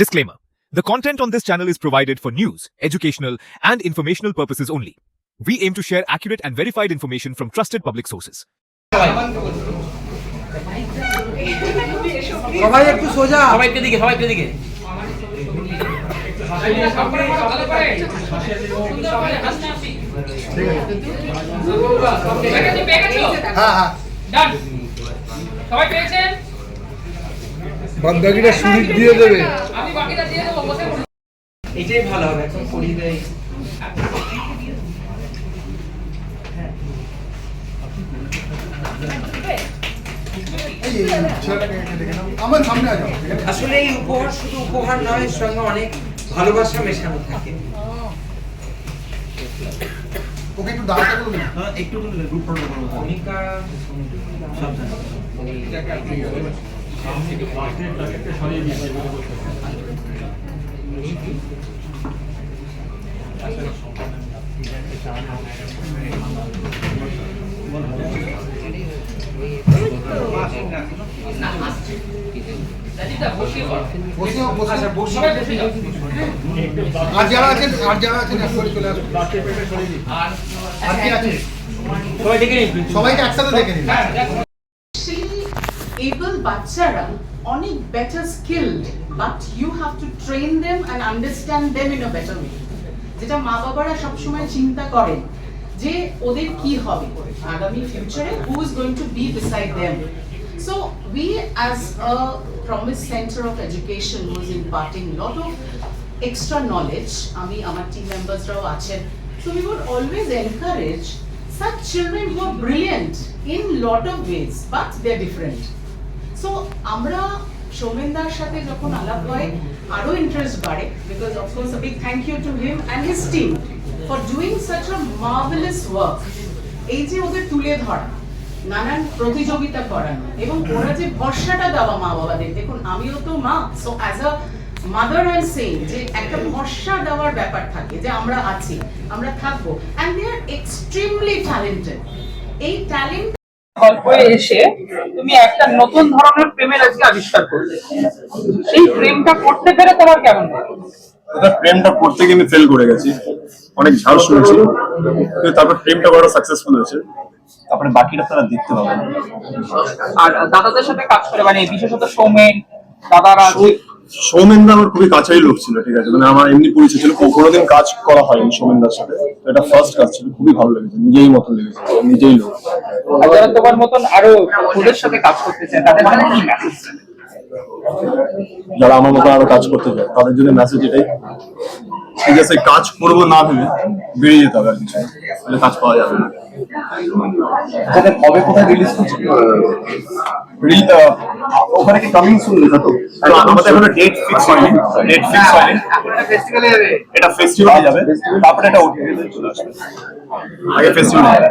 Disclaimer. The content on this channel is provided for news, educational, and informational purposes only. We aim to share accurate and verified information from trusted public sources. সবাই একটু সোজা সবাই একটু দিকে সবাই পেয়েছেন? বাদবাকিটা সুদীপ দিয়ে দেবে। আমি বাকিটা দিয়ে দেবো, বসে পড়ুন। এটাই ভালো হবে এখন করিয়ে দেয়। আমার সামনে আসো। আসলে এই উপহার শুধু উপহার নয়, এর সঙ্গে অনেক ভালোবাসা মেশানো থাকে। ওকে একটু দাঁড়াতে বলুন না। একটু গ্রুপ ফটো করব। ভূমিকা সাবধান। আর যারা আছেন একবারে চলে আসুন। আর কি আছে? সবাই দেখে নিন। সবাইকে একসাথে দেখে নিন। Able বাচ্চারা অনেক better skilled, but you have to train them and understand them in a better way. যেটা মা বাবারা সবসময় চিন্তা করেন যে ওদের কি হবে আগামী ফিউচারে, who is going to be beside them. So we as a Promise Center of Education was imparting lot of extra knowledge. আমি আমার team members রাও আছেন. So we would always encourage such children who are brilliant in lot of ways, but they're different. So আমরা সৌমেনদার সাথে যখন আলাপ হয় আরো interest বাড়ে, because of course a big thank you to him and his team for doing such a marvelous work. এই যে ওদের তুলে ধরা, নানান প্রতিযোগিতা করানো এবং ওরা যে ভরসাটা দেওয়া মা বাবাদের, দেখুন আমিও তো মা, so as a mother I am saying যে একটা ভরসা দেওয়ার ব্যাপার থাকে যে আমরা আছি, আমরা থাকবো, and they are extremely talented. এই ট্যালেন্ট গল্পে এসে তুমি একটা নতুন ধরনের প্রেমের আজকে আবিষ্কার করলে, এই প্রেমটা করতে পেরে তোমার কেমন লাগে? ওটা প্রেমটা করতে গিয়ে আমি ফেল করে গেছি, অনেক ঝাল শুনেছি, কিন্তু তারপর প্রেমটা বড় সাকসেসফুল হয়েছে। তারপরে বাকিটা তারা দেখতে পাবেন। আর দাদাদের সাথে কাজ করে, মানে বিশেষত সৌমেন দাদারা, সৌমেনদা আমার খুবই কাছের লোক ছিল, ঠিক আছে, মানে আমার এমনি পরিচয় ছিল, কোনোদিন কাজ করা হয়নি সৌমেনদার সাথে, এটা ফার্স্ট কাজ ছিল, খুবই ভালো লেগেছে, নিজেই মতন লেগেছে, নিজেই লোক। আর যারা তোমার মতন আরো ওদের সাথে কাজ করতে চায় তাদের জন্য কি মেসেজ? যারা আমার মতো আরো কাজ করতে চায় তাদের জন্য মেসেজ এটাই, ঠিক আছে, কাজ করবো না ভেবে বেরিয়ে যেতে হবে, আর কিছু তাহলে কাজ পাওয়া যাবে না। কবে কোথায় রিলিজ করছে? ওখানে কি কামিং সুন লেখা তো? আমাদের এখনো ডেট ফিক্স হয়নি, এটা ফেস্টিভ্যালে যাবে, তারপরে এটা ওটিটিতে চলে আসবে, আগে ফেস্টিভ্যালে যাবে।